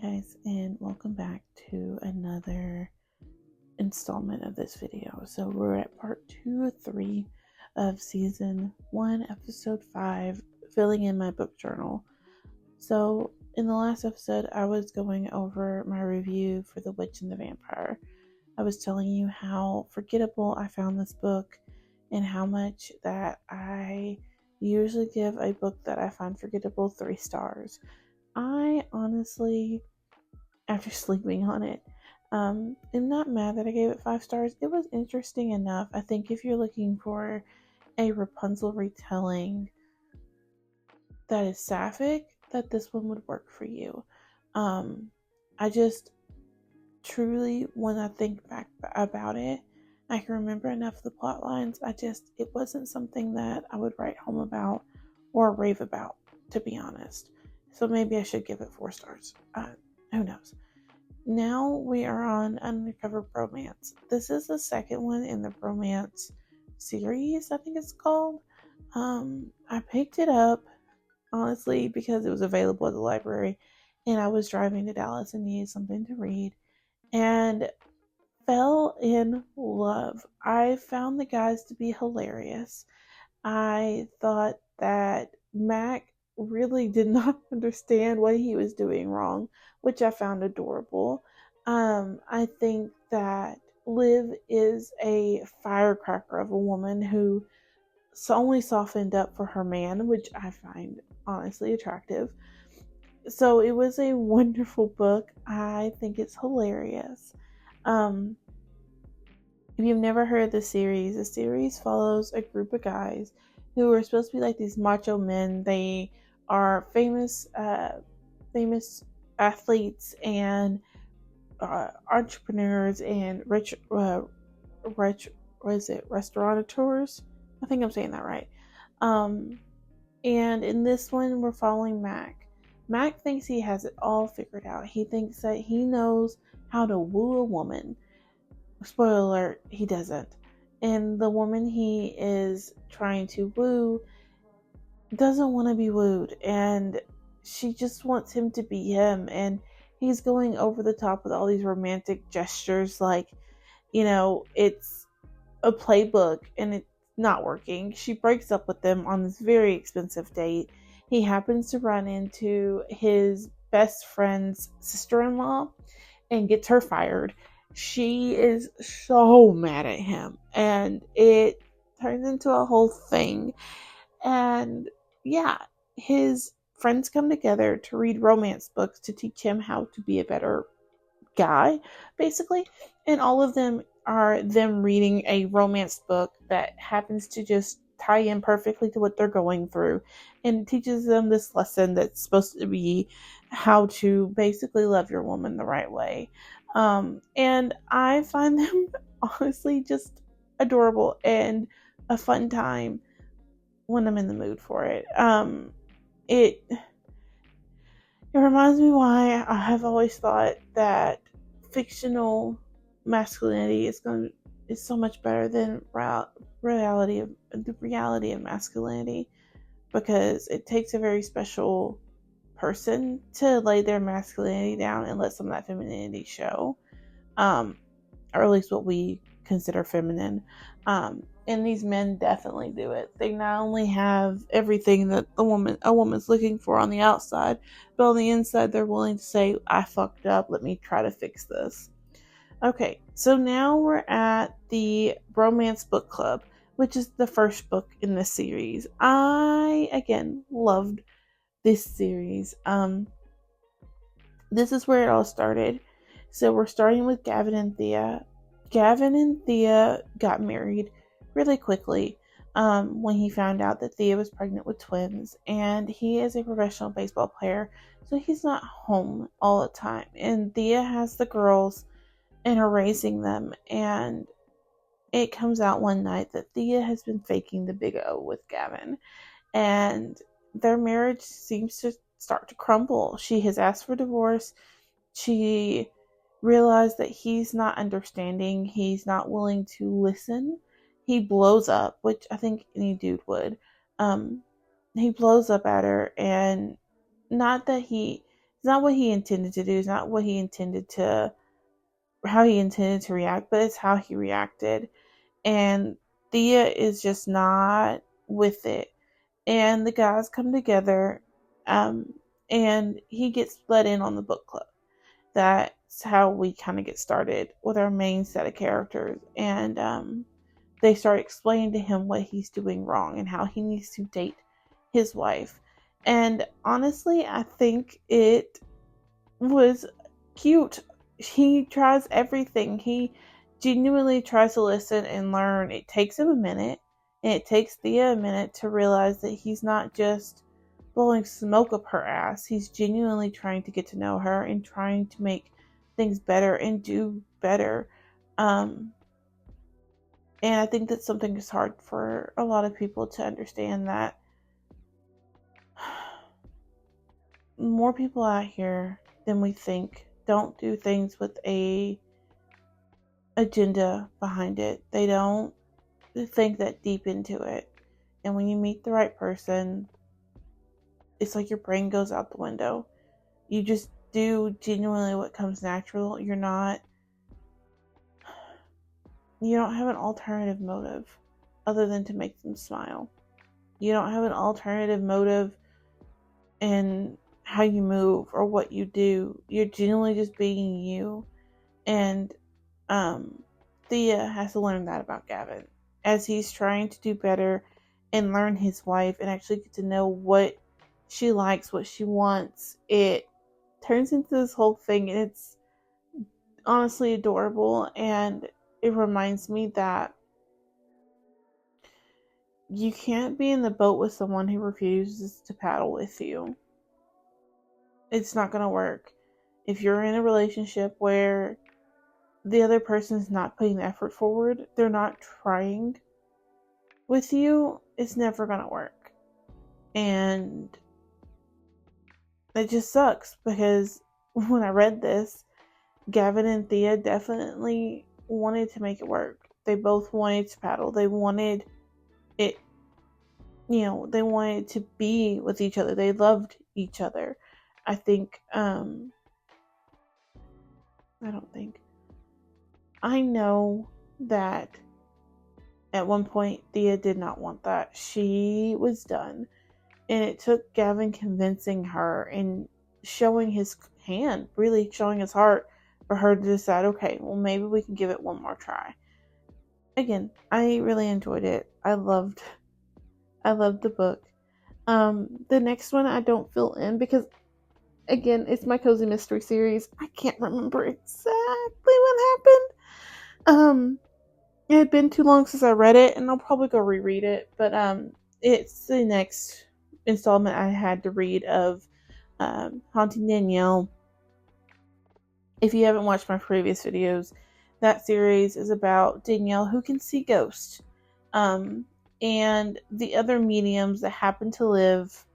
guys, and welcome back to another installment of this video. So we're at part 2 of 3 of season 1, episode 5, filling in my book journal. So in the last episode, I was going over my review for The Witch and the Vampire. I was telling you how forgettable I found this book and how much that I usually give a book that I find forgettable 3 stars. I honestly, after sleeping on it, am not mad that I gave it 5 stars. It was interesting enough. I think if you're looking for a Rapunzel retelling that is sapphic, that this one would work for you. I just truly, when I think back about it, I can remember enough of the plot lines. It wasn't something that I would write home about or rave about, to be honest. So maybe I should give it 4 stars. Who knows? Now we are on Undercover Bromance. This is the second one in the Bromance series, I think it's called. I picked it up, honestly, because it was available at the library, and I was driving to Dallas and needed something to read, and fell in love. I found the guys to be hilarious. I thought that Mac really did not understand what he was doing wrong, which I found adorable. I think that Liv is a firecracker of a woman who only softened up for her man, which I find honestly attractive. So it was a wonderful book. I think it's hilarious. If you've never heard the series follows a group of guys who are supposed to be like these macho men. They are famous athletes and entrepreneurs and restaurateurs. I think I'm saying that right. And in this one, we're following Mac. Mac thinks he has it all figured out. He thinks that he knows how to woo a woman. Spoiler alert, he doesn't. And the woman he is trying to woo doesn't want to be wooed, and she just wants him to be him, and he's going over the top with all these romantic gestures like, it's a playbook and it's not working. She breaks up with them on this very expensive date. He happens to run into his best friend's sister-in-law and gets her fired. She is so mad at him, and it turns into a whole thing. And yeah, his friends come together to read romance books to teach him how to be a better guy, basically. And all of them are them reading a romance book that happens to just tie in perfectly to what they're going through, and teaches them this lesson that's supposed to be how to basically love your woman the right way. And I find them honestly just adorable and a fun time when I'm in the mood for it. It reminds me why I have always thought that fictional masculinity is so much better than the reality of masculinity, because it takes a very special person to lay their masculinity down and let some of that femininity show, or at least what we consider feminine. And these men definitely do it. They not only have everything that a woman's looking for on the outside, but on the inside they're willing to say, I fucked up, let me try to fix this. Okay, so now we're at the Bromance Book Club, which is the first book in this series. I, again, loved this series. This is where it all started. So we're starting with Gavin and Thea. Gavin and Thea got married really quickly when he found out that Thea was pregnant with twins, and he is a professional baseball player, so he's not home all the time. And Thea has the girls and are raising them, and it comes out one night that Thea has been faking the big O with Gavin, and their marriage seems to start to crumble. She has asked for divorce. She realized that he's not understanding. He's not willing to listen. He blows up, which I think any dude would. He blows up at her, and not that he's It's not what he intended to do. It's not what he intended to, how he intended to react, but it's how he reacted. And Thea is just not with it. And the guys come together, and he gets let in on the book club. That's how we kind of get started with our main set of characters. And they start explaining to him what he's doing wrong and how he needs to date his wife. And honestly, I think it was cute. He tries everything. He genuinely tries to listen and learn. It takes him a minute, and it takes Thea a minute to realize that he's not just blowing smoke up her ass. He's genuinely trying to get to know her and trying to make things better and do better. And I think that's something that's hard for a lot of people to understand, that more people out here than we think don't do things with a agenda behind it. They don't think that deep into it. And when you meet the right person, it's like your brain goes out the window. You just do genuinely what comes natural. You don't have an alternative motive other than to make them smile. You don't have an alternative motive in how you move or what you do. You're genuinely just being you. And Thea has to learn that about Gavin as he's trying to do better and learn his wife and actually get to know what she likes, what she wants. It turns into this whole thing, and it's honestly adorable. And it reminds me that you can't be in the boat with someone who refuses to paddle with you. It's not going to work. If you're in a relationship where the other person's not putting the effort forward, they're not trying with you, it's never going to work. And it just sucks, because when I read this, Gavin and Thea definitely wanted to make it work. They both wanted to paddle. They wanted it, they wanted to be with each other. They loved each other. I know that at one point Thea did not want that. She was done. And it took Gavin convincing her and showing his hand, really showing his heart, for her to decide, okay, well, maybe we can give it one more try. Again, I really enjoyed it. I loved the book. The next one I don't fill in because, again, it's my cozy mystery series. I can't remember exactly what happened. It had been too long since I read it, and I'll probably go reread it. But it's the next installment I had to read of Haunting Danielle. If you haven't watched my previous videos, that series is about Danielle who can see ghosts, and the other mediums that happen to live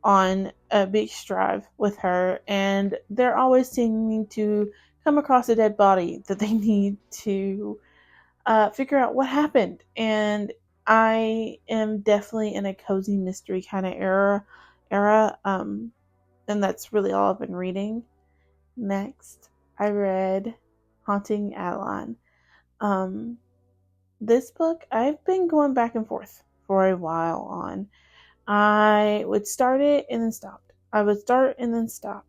on a beach drive with her, and they're always seeming to come across a dead body that they need to figure out what happened. And I am definitely in a cozy mystery kind of era, and that's really all I've been reading. Next, I read Haunting Adeline. This book I've been going back and forth for a while on. I would start it and then stop. I would start and then stop.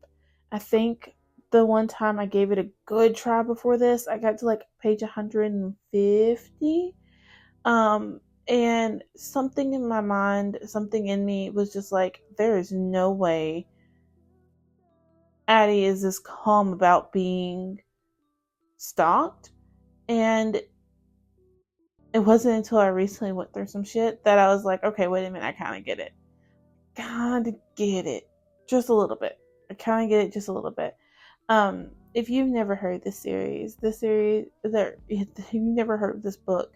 I think the one time I gave it a good try before this, I got to like page 150. And something in my mind, something in me was just like, there is no way Addie is this calm about being stalked. And it wasn't until I recently went through some shit that I was like, okay, wait a minute, I kind of get it. Just a little bit. I kind of get it just a little bit. If you've never heard you've never heard of this book,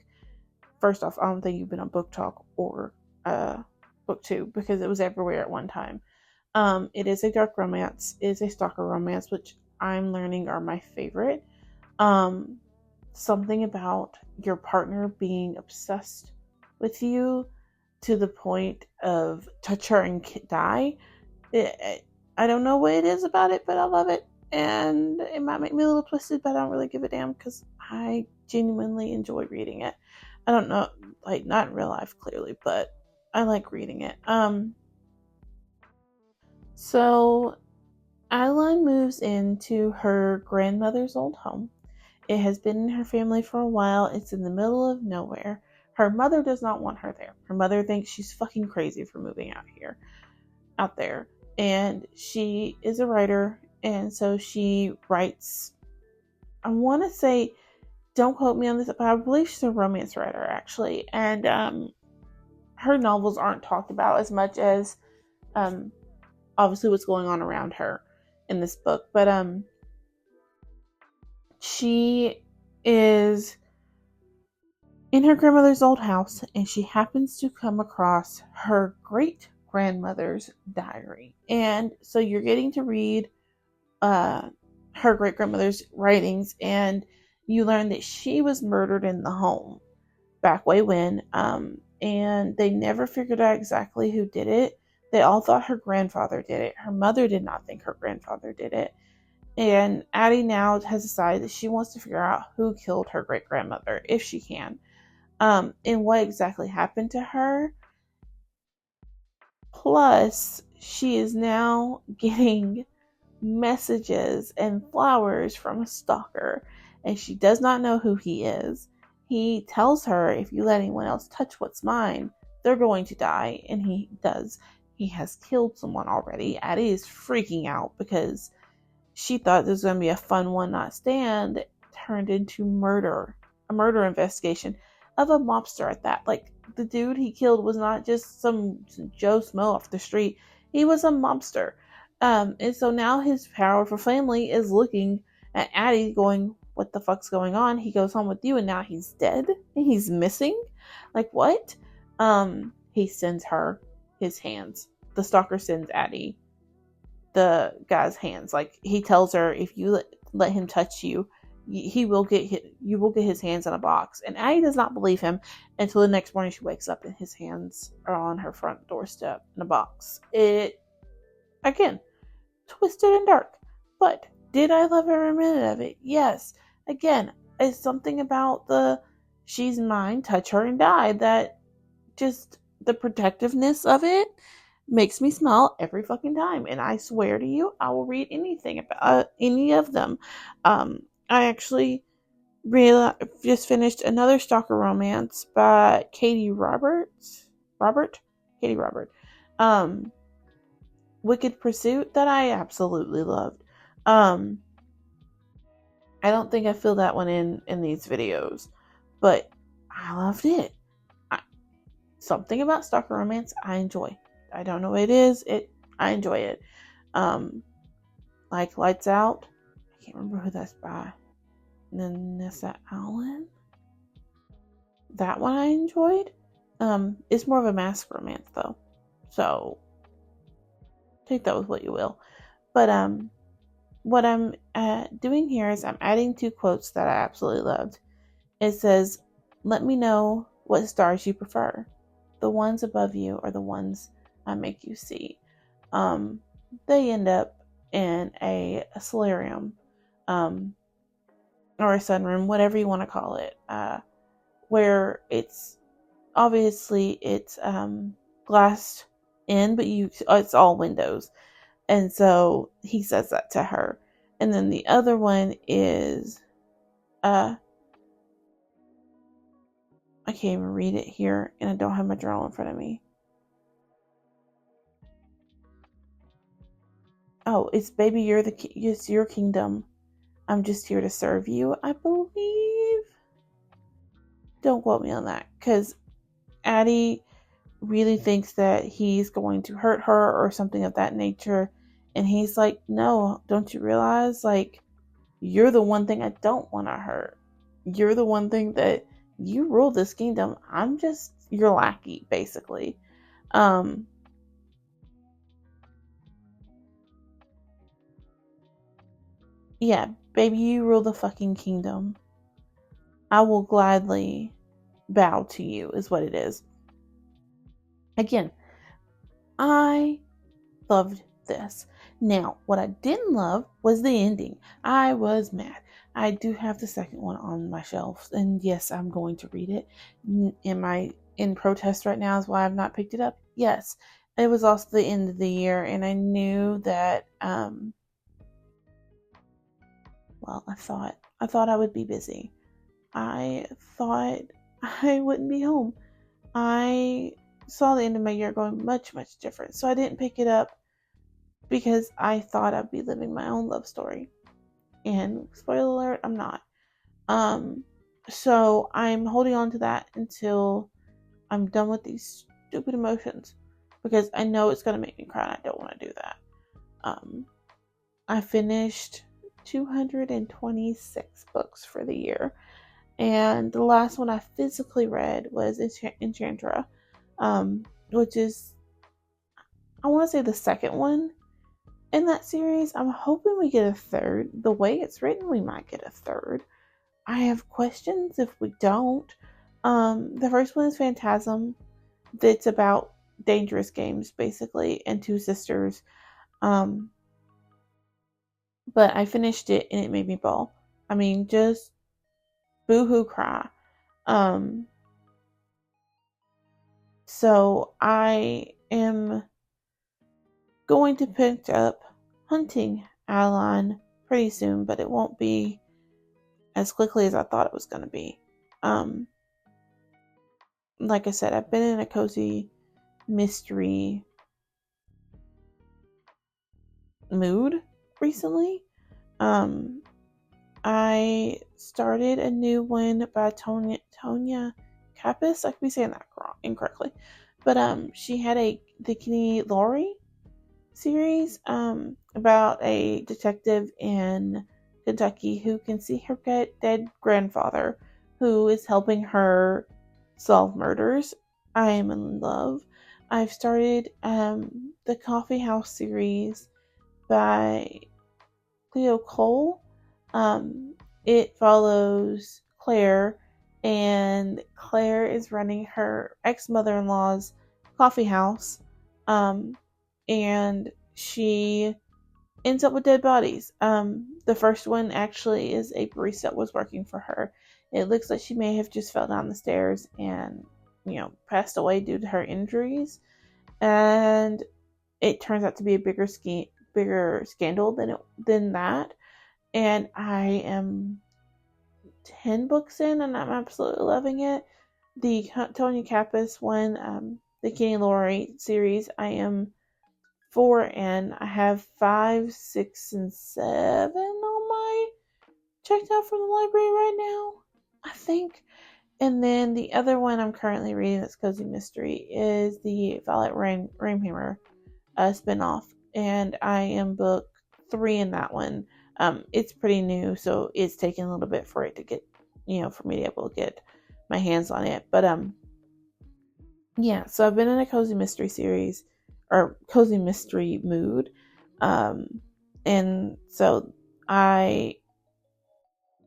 first off, I don't think you've been on Book Talk or BookTube, because it was everywhere at one time. It is a dark romance. It is a stalker romance, which I'm learning are my favorite. Something about your partner being obsessed with you to the point of touch her and die. I don't know what it is about it, but I love it. And it might make me a little twisted, but I don't really give a damn because I genuinely enjoy reading it. I don't know, like, not in real life, clearly, but I like reading it. So Adeline moves into her grandmother's old home. It has been in her family for a while. It's in the middle of nowhere. Her mother does not want her there. Her mother thinks she's fucking crazy for moving out there. And she is a writer, and so she writes, I want to say, don't quote me on this, but I believe she's a romance writer, actually. And her novels aren't talked about as much as obviously what's going on around her in this book. But she is in her grandmother's old house, and she happens to come across her great grandmother's diary. And so you're getting to read her great grandmother's writings, and you learn that she was murdered in the home back way when, and they never figured out exactly who did it. They all thought her grandfather did it. Her mother did not think her grandfather did it. And Addie now has decided that she wants to figure out who killed her great grandmother, if she can, and what exactly happened to her. Plus, she is now getting messages and flowers from a stalker, and she does not know who he is. He tells her, if you let anyone else touch what's mine, they're going to die, and he does. He has killed someone already. Addie is freaking out because she thought this was going to be a fun one-night stand that turned into murder. A murder investigation of a mobster at that. Like, the dude he killed was not just some Joe Smo off the street. He was a mobster. And so now his powerful family is looking at Addie going, what the fuck's going on? He goes home with you and now he's dead? And he's missing? Like, what? He sends her his hands. The stalker sends Addie the guy's hands. Like, he tells her, if you let him touch you, you will get his hands in a box. And Addie does not believe him until the next morning she wakes up and his hands are on her front doorstep in a box. It, again, twisted and dark. But did I love every minute of it? Yes. Again, it's something about the she's mine, touch her and die, that just the protectiveness of it makes me smile every fucking time. And I swear to you, I will read anything about any of them. I actually just finished another stalker romance by Katie Robert. Wicked Pursuit, that I absolutely loved. I don't think I feel that one in these videos, but I loved it. Something about stalker romance I enjoy. I don't know what it is. I enjoy it. Like Lights Out. I can't remember who that's by. Nessa Allen. That one I enjoyed. It's more of a mask romance though, so take that with what you will. But what I'm doing here is I'm adding 2 quotes that I absolutely loved. It says, "Let me know what stars you prefer. The ones above you or the ones I make you see." They end up in a solarium, or a sunroom, whatever you want to call it, where it's obviously glassed in, but it's all windows. And so he says that to her. And then the other one is, I can't even read it here, and I don't have my journal in front of me. Oh, it's "Baby, it's your kingdom. I'm just here to serve you," I believe. Don't quote me on that, because Addie really thinks that he's going to hurt her or something of that nature. And he's like, no, don't you realize, like, you're the one thing I don't want to hurt. You're the one thing that you rule this kingdom. I'm just your lackey, basically. Yeah, baby, you rule the fucking kingdom. I will gladly bow to you, is what it is. Again, I loved this. Now, what I didn't love was the ending. I was mad. I do have the second one on my shelf, and yes, I'm going to read it. Am I in protest right now is why I've not picked it up? Yes. It was also the end of the year, and I knew that, I thought I would be busy. I thought I wouldn't be home. I saw the end of my year going much, much different. So I didn't pick it up because I thought I'd be living my own love story. And spoiler alert, I'm not. So I'm holding on to that until I'm done with these stupid emotions because I know it's gonna make me cry and I don't want to do that. I finished 226 books for the year, and the last one I physically read was Enchantra, which is, I want to say, the second one in that series. I'm hoping we get a third. The way it's written, we might get a third. I have questions if we don't. The first one is Phantasm. That's about dangerous games, basically, and two sisters. But I finished it and it made me bawl. I mean, just boo-hoo cry. So I am going to pick up Hunting Adeline pretty soon, but it won't be as quickly as I thought it was going to be. Like I said, I've been in a cozy mystery mood recently. I started a new one by Tonya Kappas. I could be saying that incorrectly, but she had the Kenny Laurie series about a detective in Kentucky who can see her dead grandfather, who is helping her solve murders. I am in love. I've started the Coffee House series by Cleo Cole. It follows Claire, and Claire is running her ex-mother-in-law's coffee house, and she ends up with dead bodies. The first one actually is a barista that was working for her. It looks like she may have just fell down the stairs and, passed away due to her injuries, and it turns out to be a bigger scandal than that. And I am 10 books in, and I'm absolutely loving it. The Tonya Kappas one, the Kenny Laurie series, I am 4 in. I have 5, 6, and 7 on my checked out from the library right now, I think. And then the other one I'm currently reading that's cozy mystery is the Violet Rainhammer spinoff, and I am book 3 in that one. It's pretty new, so it's taking a little bit for it to get, for me to be able to get my hands on it. But yeah, so I've been in a cozy mystery series or cozy mystery mood, and so I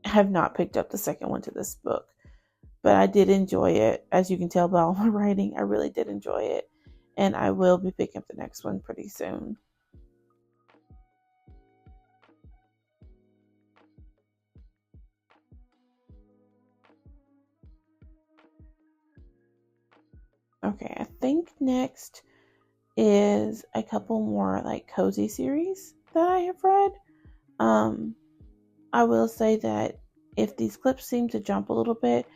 have not picked up the second one to this book, but I did enjoy it. As you can tell by all my writing, I really did enjoy it, and I will be picking up the next one pretty soon. Okay, I think next is a couple more like cozy series that I have read. I will say that if these clips seem to jump a little bit,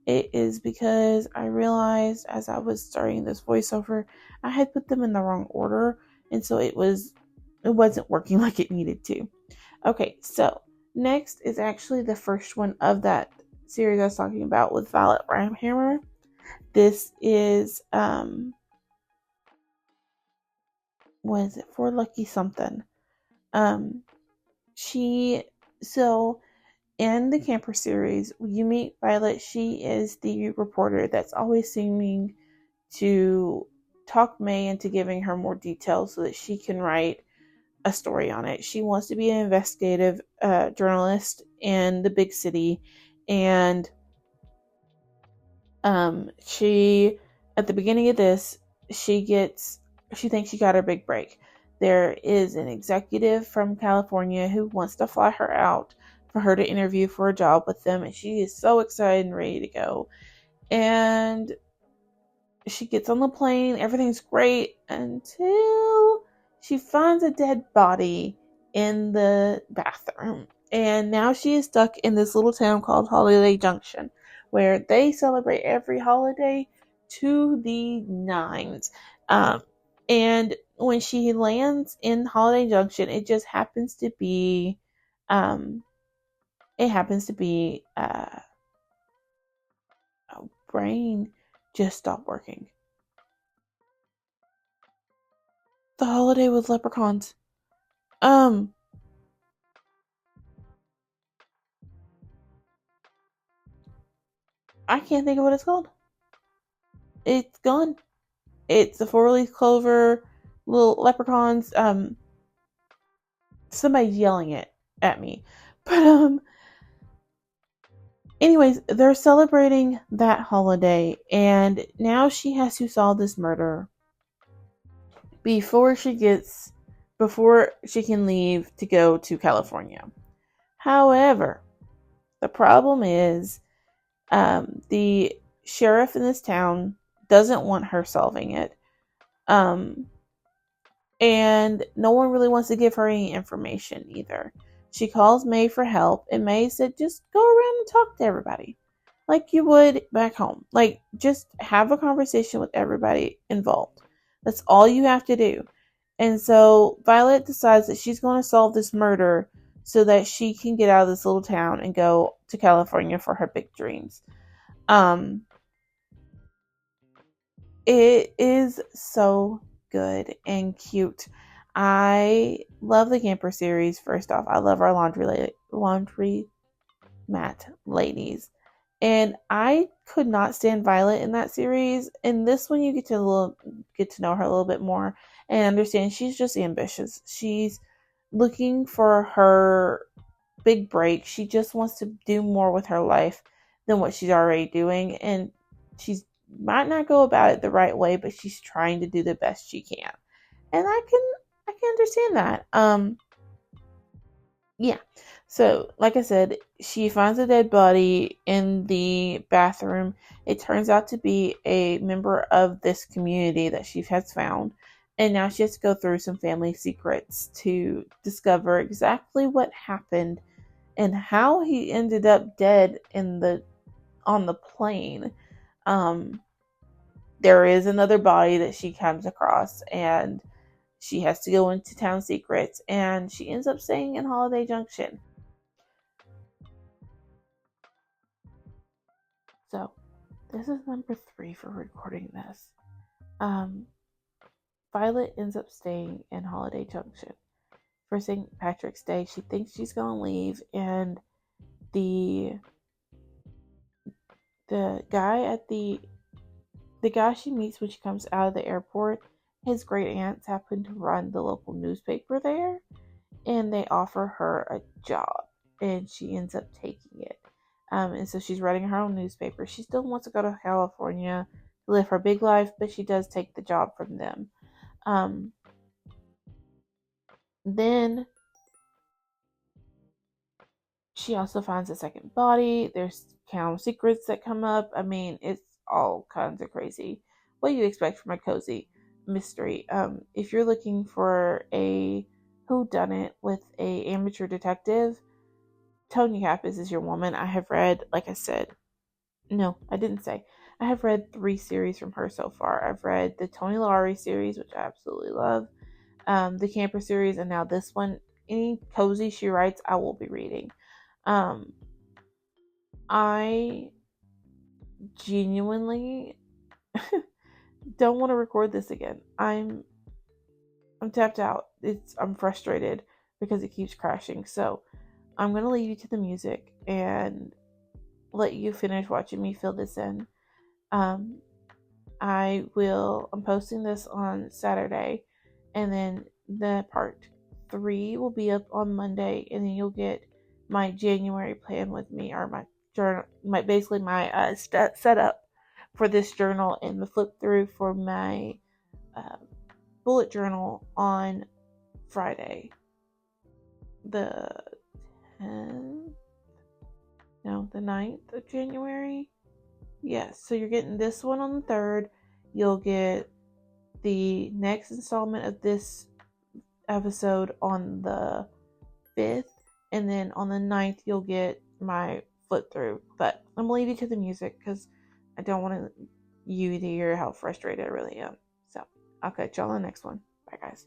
it is because I realized as I was starting this voiceover, I had put them in the wrong order, and so it wasn't working like it needed to. Okay, so next is actually the first one of that series I was talking about with Violet Rainhammer. This is what is it, For Lucky Something. So in the Camper series, you meet Violet. She is the reporter that's always seeming to talk May into giving her more details so that she can write a story on it. She wants to be an investigative journalist in the big city, and she, at the beginning of this, she thinks she got her big break. there is an executive from California who wants to fly her out for her to interview for a job with them, and she is so excited and ready to go. And she gets on the plane, everything's great until she finds a dead body in the bathroom. And now she is stuck in this little town called Holiday Junction, where they celebrate every holiday to the nines. And when she lands in Holiday Junction, it just happens to be, um, brain just stopped working. The holiday with leprechauns. I can't think of what it's called. It's gone. It's the 4-leaf clover, little leprechauns. Somebody's yelling it at me. But anyways, they're celebrating that holiday, and now she has to solve this murder before she can leave to go to California. However, the problem is the sheriff in this town doesn't want her solving it. And no one really wants to give her any information either. She calls May for help, and May said, just go around and talk to everybody like you would back home. Like, just have a conversation with everybody involved. That's all you have to do. And so Violet decides that she's going to solve this murder so that she can get out of this little town and go to California for her big dreams. It is so good and cute. I love the Camper series. First off, I love our laundry mat ladies. And I could not stand Violet in that series. In this one, you get to know her a little bit more and understand she's just ambitious. She's looking for her big break. She just wants to do more with her life than what she's already doing, and she's might not go about it the right way, but she's trying to do the best she can. And I can understand that. Yeah. So, like I said, she finds a dead body in the bathroom. It turns out to be a member of this community that she has found. And now she has to go through some family secrets to discover exactly what happened and how he ended up dead on the plane. There is another body that she comes across, and she has to go into town secrets, and she ends up staying in Holiday Junction. So, this is number 3 for recording this. Violet ends up staying in Holiday Junction for St. Patrick's Day. She thinks she's going to leave, and the guy she meets when she comes out of the airport, his great aunts happen to run the local newspaper there, and they offer her a job, and she ends up taking it. And so she's writing her own newspaper. She still wants to go to California to live her big life, but she does take the job from them. Then she also finds a second body. There's town secrets that come up. I mean, it's all kinds of crazy. What do you expect from a cozy mystery? If you're looking for a whodunit with a amateur detective, Tonya Kappas is your woman. I have read, like I said, no, I didn't say. I have read 3 series from her so far. I've read the Tony Lowry series, which I absolutely love, the Camper series, and now this one. Any cozy she writes, I will be reading. I genuinely don't want to record this again. I'm tapped out. I'm frustrated because it keeps crashing. So I'm gonna leave you to the music and let you finish watching me fill this in. I'm posting this on Saturday, and then the part 3 will be up on Monday, and then you'll get my January plan with me, or my journal, my setup for this journal, and the flip through for my bullet journal on Friday, the 10th, no, the 9th of January. Yes, so you're getting this one on the 3rd. You'll get the next installment of this episode on the 5th, and then on the 9th you'll get my flip through. But I'm gonna leave you to the music because I don't want you to hear how frustrated I really am. So I'll catch y'all on the next one. Bye guys.